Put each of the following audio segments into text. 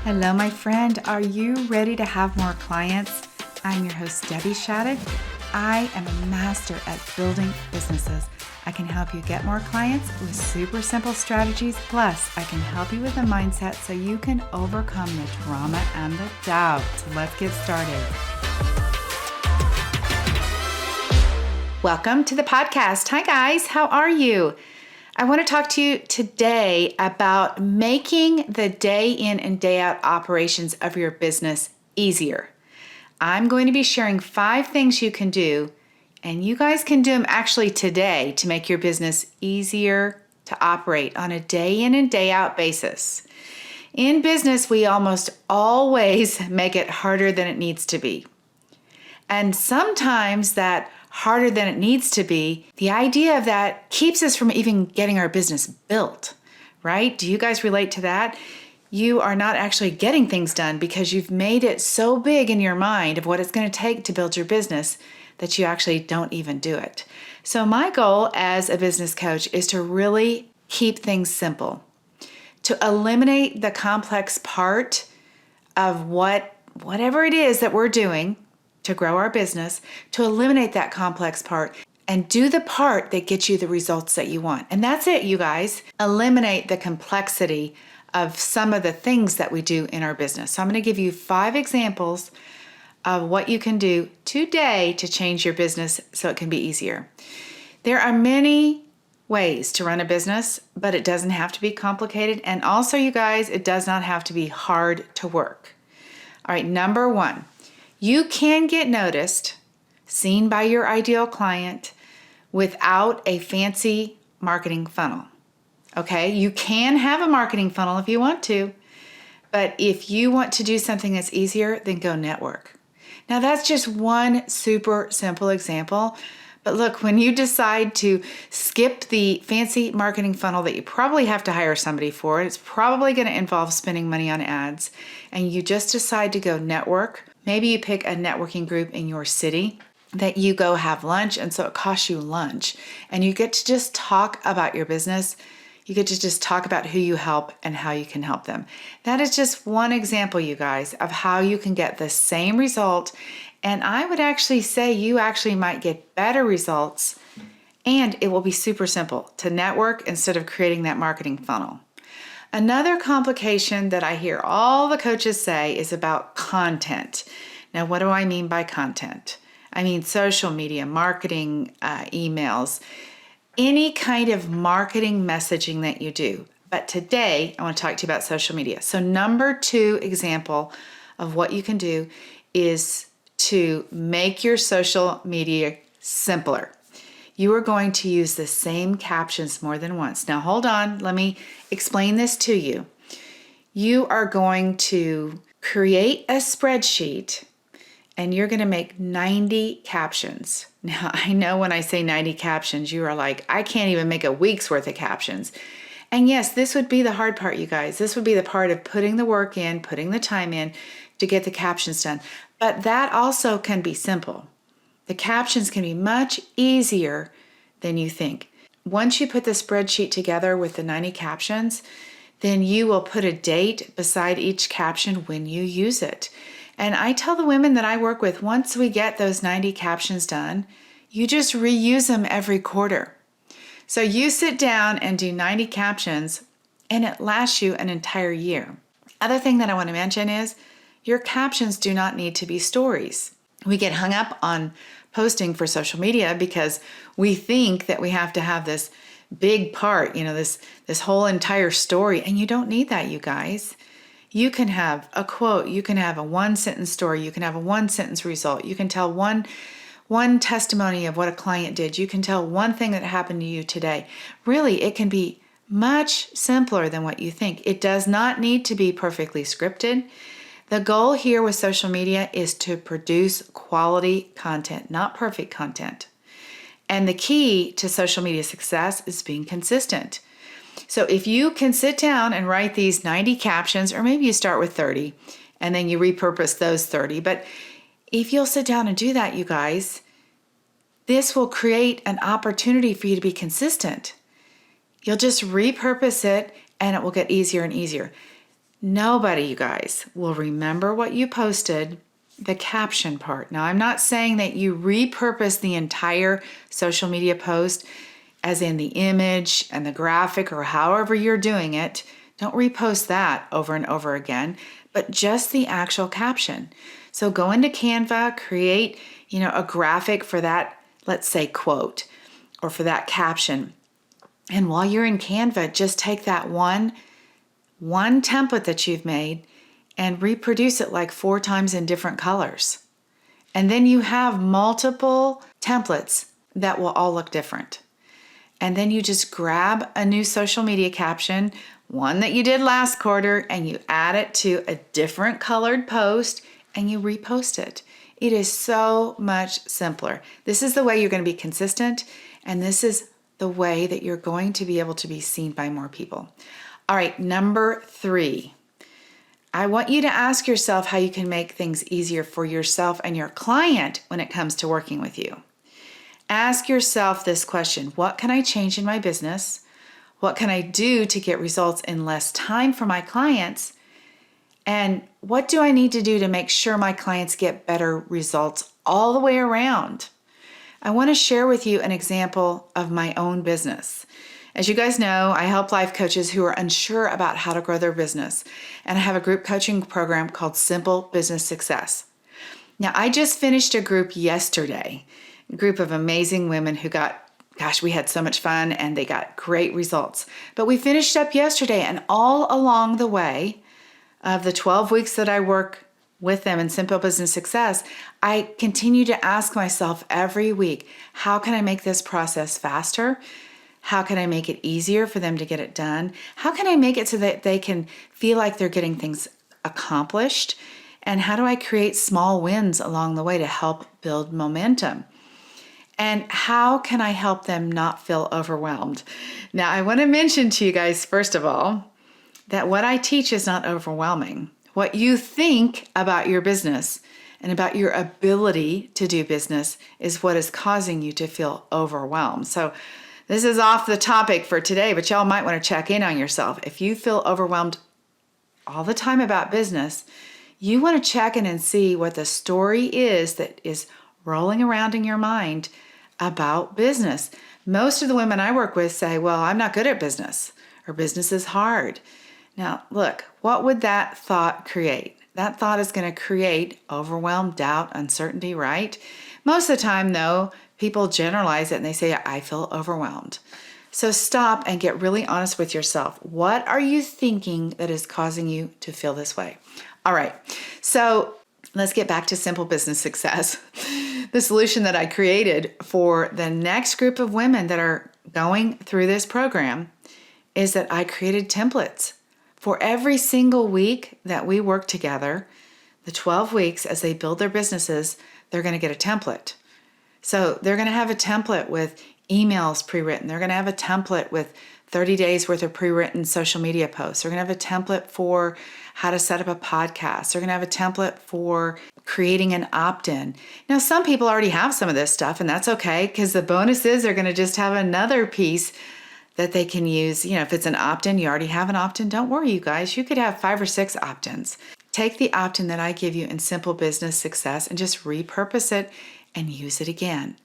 Hello, my friend. Are you ready to have more clients? I'm your host, Debbie Shadid. I am a master at building businesses. I can help you get more clients with super simple strategies. Plus, I can help you with a mindset so you can overcome the drama and the doubt. So let's get started. Welcome to the podcast. Hi, guys. How are you? I want to talk to you today about making the day in and day out operations of your business easier. I'm going to be sharing 5 things you can do, and you guys can do them actually today to make your business easier to operate on a day in and day out basis. In business, we almost always make it harder than it needs to be. And sometimes that harder than it needs to be, the idea of that keeps us from even getting our business built, right? Do you guys relate to that? You are not actually getting things done because you've made it so big in your mind of what it's going to take to build your business that you actually don't even do it. So my goal as a business coach is to really keep things simple, to eliminate the complex part of whatever it is that we're doing to grow our business, to eliminate that complex part and do the part that gets you the results that you want. And that's it, you guys. Eliminate the complexity of some of the things that we do in our business. So I'm going to give you 5 examples of what you can do today to change your business so it can be easier. There are many ways to run a business, but it doesn't have to be complicated. And also, you guys, it does not have to be hard to work. All right, number 1. You can get noticed, seen by your ideal client without a fancy marketing funnel. Okay, you can have a marketing funnel if you want to, but if you want to do something that's easier, then go network. Now that's just one super simple example, but look, when you decide to skip the fancy marketing funnel that you probably have to hire somebody for, it's probably going to involve spending money on ads, and you just decide to go network. Maybe you pick a networking group in your city that you go have lunch, and so it costs you lunch. And you get to just talk about your business. You get to just talk about who you help and how you can help them. That is just one example, you guys, of how you can get the same result. And I would actually say you actually might get better results, and it will be super simple to network instead of creating that marketing funnel. Another complication that I hear all the coaches say is about content. Now, what do I mean by content? I mean social media, marketing, emails, any kind of marketing messaging that you do. But today, I want to talk to you about social media. So number 2 example of what you can do is to make your social media simpler. You are going to use the same captions more than once. Now, hold on. Let me explain this to you. You are going to create a spreadsheet and you're going to make 90 captions. Now, I know when I say 90 captions, you are like, I can't even make a week's worth of captions. And yes, this would be the hard part, you guys. This would be the part of putting the work in, putting the time in to get the captions done. But that also can be simple. The captions can be much easier than you think. Once you put the spreadsheet together with the 90 captions, then you will put a date beside each caption when you use it. And I tell the women that I work with, once we get those 90 captions done, you just reuse them every quarter. So you sit down and do 90 captions and it lasts you an entire year. Other thing that I want to mention is your captions do not need to be stories. We get hung up on posting for social media because we think that we have to have this big part, this whole entire story, and you don't need that, you guys. You can have a quote, you can have a 1-sentence story, you can have a 1-sentence result, you can tell one testimony of what a client did, you can tell one thing that happened to you today. Really, it can be much simpler than what you think. It does not need to be perfectly scripted. The goal here with social media is to produce quality content, not perfect content. And the key to social media success is being consistent. So if you can sit down and write these 90 captions, or maybe you start with 30 and then you repurpose those 30. But if you'll sit down and do that, you guys, this will create an opportunity for you to be consistent. You'll just repurpose it and it will get easier and easier. Nobody, you guys, will remember what you posted, the caption part. Now, I'm not saying that you repurpose the entire social media post, as in the image and the graphic or however you're doing it. Don't repost that over and over again, but just the actual caption. So go into Canva, create, a graphic for that, let's say, quote, or for that caption. And while you're in Canva, just take that one template that you've made and reproduce it like 4 times in different colors. And then you have multiple templates that will all look different. And then you just grab a new social media caption, one that you did last quarter, and you add it to a different colored post and you repost it. It is so much simpler. This is the way you're going to be consistent, and this is the way that you're going to be able to be seen by more people. All right, number 3. I want you to ask yourself how you can make things easier for yourself and your client when it comes to working with you. Ask yourself this question: what can I change in my business? What can I do to get results in less time for my clients? And what do I need to do to make sure my clients get better results all the way around? I want to share with you an example of my own business. As you guys know, I help life coaches who are unsure about how to grow their business, and I have a group coaching program called Simple Business Success. Now, I just finished a group yesterday, a group of amazing women who we had so much fun and they got great results. But we finished up yesterday, and all along the way of the 12 weeks that I work with them in Simple Business Success, I continue to ask myself every week, how can I make this process faster? How can I make it easier for them to get it done? How can I make it so that they can feel like they're getting things accomplished? And how do I create small wins along the way to help build momentum? And how can I help them not feel overwhelmed? Now, I want to mention to you guys, first of all, that what I teach is not overwhelming. What you think about your business and about your ability to do business is what is causing you to feel overwhelmed. So this is off the topic for today, but y'all might want to check in on yourself. If you feel overwhelmed all the time about business, you want to check in and see what the story is that is rolling around in your mind about business. Most of the women I work with say, well, I'm not good at business, or business is hard. Now, look, what would that thought create? That thought is going to create overwhelm, doubt, uncertainty, right? Most of the time, though, people generalize it and they say, I feel overwhelmed. So stop and get really honest with yourself. What are you thinking that is causing you to feel this way? All right, so let's get back to Simple Business Success. The solution that I created for the next group of women that are going through this program is that I created templates. For every single week that we work together, the 12 weeks as they build their businesses, they're going to get a template. So they're going to have a template with emails pre-written. They're going to have a template with 30 days worth of pre-written social media posts. They're going to have a template for how to set up a podcast. They're going to have a template for creating an opt-in. Now, some people already have some of this stuff, and that's okay, because the bonus is they're going to just have another piece that they can use. If it's an opt-in, you already have an opt-in. Don't worry, you guys. You could have 5 or 6 opt-ins. Take the opt-in that I give you in Simple Business Success and just repurpose it and use it again.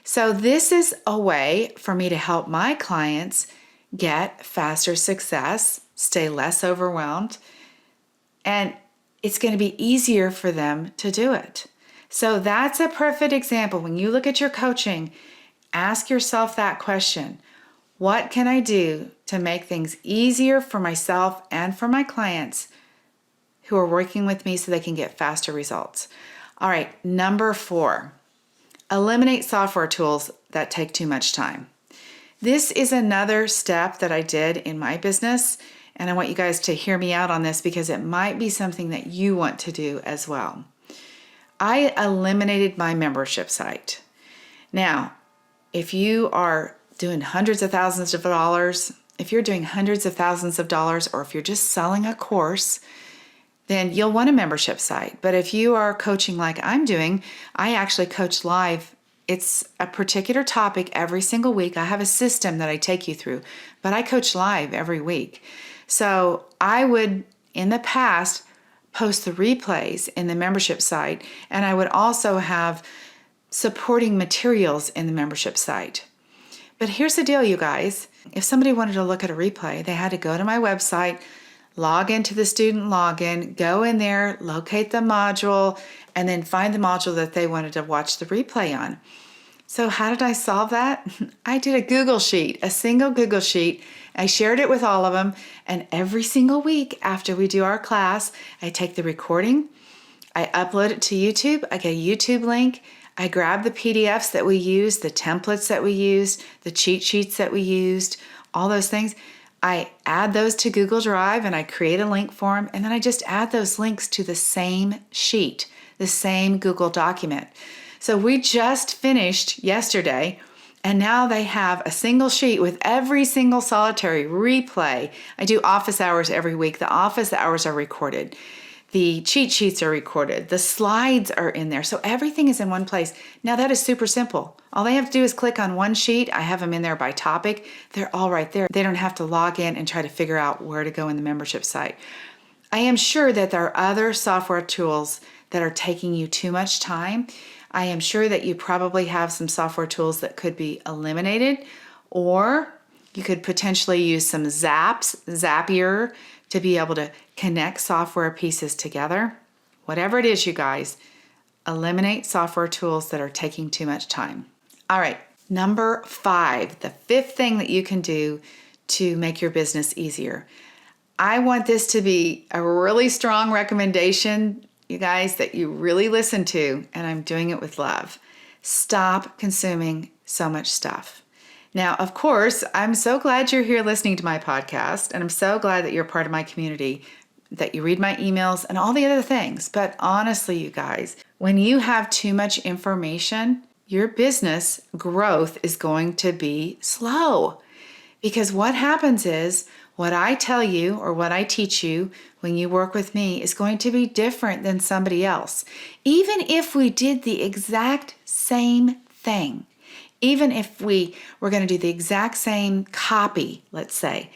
So this is a way for me to help my clients get faster success, stay less overwhelmed, and it's going to be easier for them to do it. So that's a perfect example. When you look at your coaching, ask yourself that question. What can I do to make things easier for myself and for my clients who are working with me so they can get faster results? All right, number 4, eliminate software tools that take too much time. This is another step that I did in my business, and I want you guys to hear me out on this because it might be something that you want to do as well. I eliminated my membership site. Now, if you are doing hundreds of thousands of dollars, if you're doing hundreds of thousands of dollars, or if you're just selling a course, then you'll want a membership site. But if you are coaching like I'm doing, I actually coach live. It's a particular topic every single week. I have a system that I take you through, but I coach live every week. So I would in the past, post the replays in the membership site, and I would also have supporting materials in the membership site. But here's the deal, you guys. If somebody wanted to look at a replay, they had to go to my website, log into the student login, go in there, locate the module, and then find the module that they wanted to watch the replay on. So how did I solve that? I did a Google Sheet, a single Google Sheet. I shared it with all of them, and every single week after we do our class, I take the recording, I upload it to YouTube, I get a YouTube link, I grab the PDFs that we used, the templates that we used, the cheat sheets that we used, all those things. I add those to Google Drive and I create a link for them, and then I just add those links to the same sheet, the same Google document. So we just finished yesterday, and now they have a single sheet with every single solitary replay. I do office hours every week. The office hours are recorded. The cheat sheets are recorded. The slides are in there. So everything is in one place. Now that is super simple. All they have to do is click on one sheet. I have them in there by topic. They're all right there. They don't have to log in and try to figure out where to go in the membership site. I am sure that there are other software tools that are taking you too much time. I am sure that you probably have some software tools that could be eliminated, or you could potentially use some Zapier to be able to connect software pieces together. Whatever it is, you guys, eliminate software tools that are taking too much time. All right, number 5, the 5th thing that you can do to make your business easier. I want this to be a really strong recommendation, you guys, that you really listen to, and I'm doing it with love. Stop consuming so much stuff. Now, of course, I'm so glad you're here listening to my podcast, and I'm so glad that you're part of my community, that you read my emails and all the other things. But honestly, you guys, when you have too much information, your business growth is going to be slow. Because what happens is, what I tell you or what I teach you when you work with me is going to be different than somebody else. Even if we did the exact same thing, even if we were going to do the exact same copy, let's say,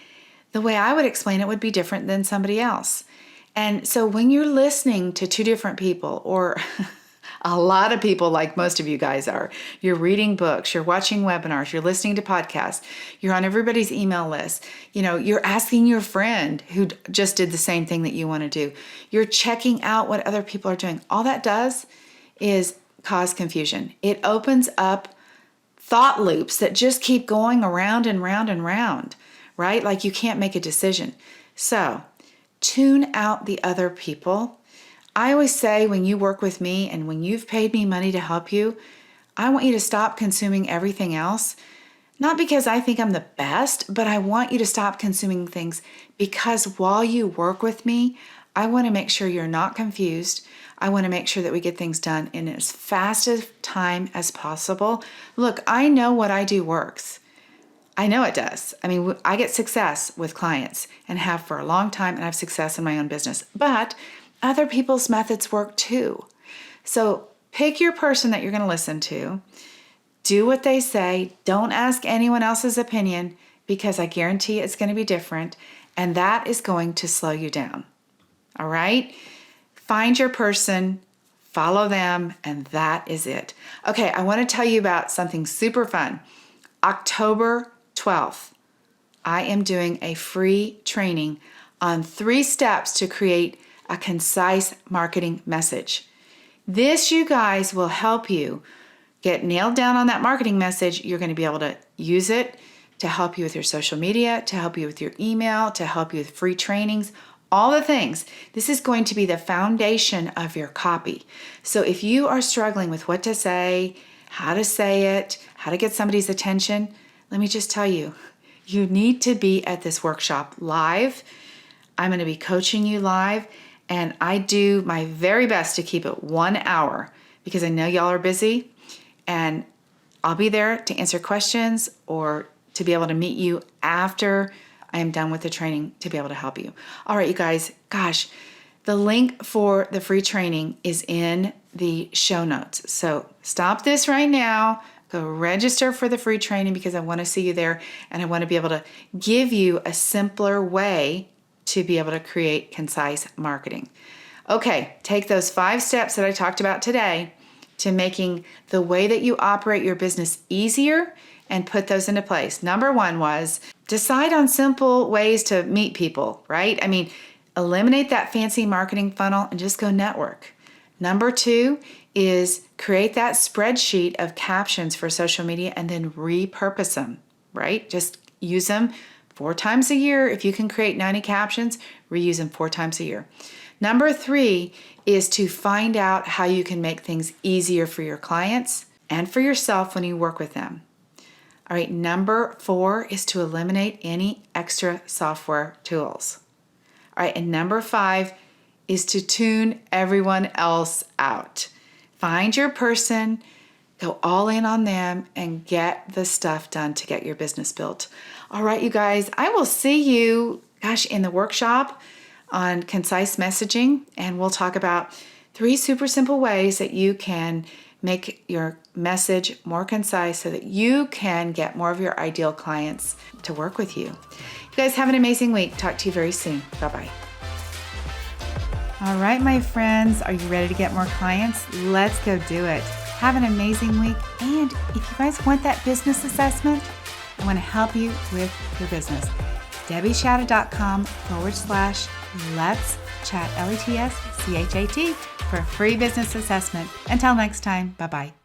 the way I would explain it would be different than somebody else. And so when you're listening to 2 different people, or a lot of people like most of you guys are, you're reading books, you're watching webinars, you're listening to podcasts, you're on everybody's email list, you're asking your friend who just did the same thing that you want to do, you're checking out what other people are doing. All that does is cause confusion. It opens up thought loops that just keep going around and round and round, right? Like you can't make a decision. So tune out the other people. I always say, when you work with me and when you've paid me money to help you, I want you to stop consuming everything else. Not because I think I'm the best, but I want you to stop consuming things because while you work with me, I want to make sure you're not confused. I want to make sure that we get things done in as fast a time as possible. Look, I know what I do works. I know it does. I mean, I get success with clients and have for a long time, and I have success in my own business. But other people's methods work too. So pick your person that you're going to listen to. Do what they say. Don't ask anyone else's opinion, because I guarantee it's going to be different, and that is going to slow you down. All right? Find your person, follow them, and that is it. Okay, I want to tell you about something super fun. October 12th, I am doing a free training on 3 steps to create a concise marketing message. This, you guys, will help you get nailed down on that marketing message. You're going to be able to use it to help you with your social media, to help you with your email, to help you with free trainings, all the things. This is going to be the foundation of your copy. So if you are struggling with what to say, how to say it, how to get somebody's attention, let me just tell you, you need to be at this workshop live. I'm going to be coaching you live, and I do my very best to keep it 1 hour because I know y'all are busy, and I'll be there to answer questions or to be able to meet you after I am done with the training to be able to help you. All right, you guys, gosh, the link for the free training is in the show notes. So stop this right now, go register for the free training because I want to see you there, and I want to be able to give you a simpler way to be able to create concise marketing. Okay, take those 5 steps that I talked about today to making the way that you operate your business easier and put those into place. Number 1 was decide on simple ways to meet people, right? I mean, eliminate that fancy marketing funnel and just go network. Number 2 is create that spreadsheet of captions for social media and then repurpose them, right? Just use them 4 times a year. If you can create 90 captions, reuse them 4 times a year. Number 3 is to find out how you can make things easier for your clients and for yourself when you work with them. All right, number 4 is to eliminate any extra software tools. All right, and number 5 is to tune everyone else out. Find your person, go all in on them, and get the stuff done to get your business built. All right, you guys, I will see you, in the workshop on concise messaging, and we'll talk about 3 super simple ways that you can make your message more concise so that you can get more of your ideal clients to work with you. You guys have an amazing week. Talk to you very soon. Bye-bye. All right, my friends, are you ready to get more clients? Let's go do it. Have an amazing week. And if you guys want that business assessment, I want to help you with your business. DebbieShadid.com/Let's Chat, LETSCHAT, for a free business assessment. Until next time, bye-bye.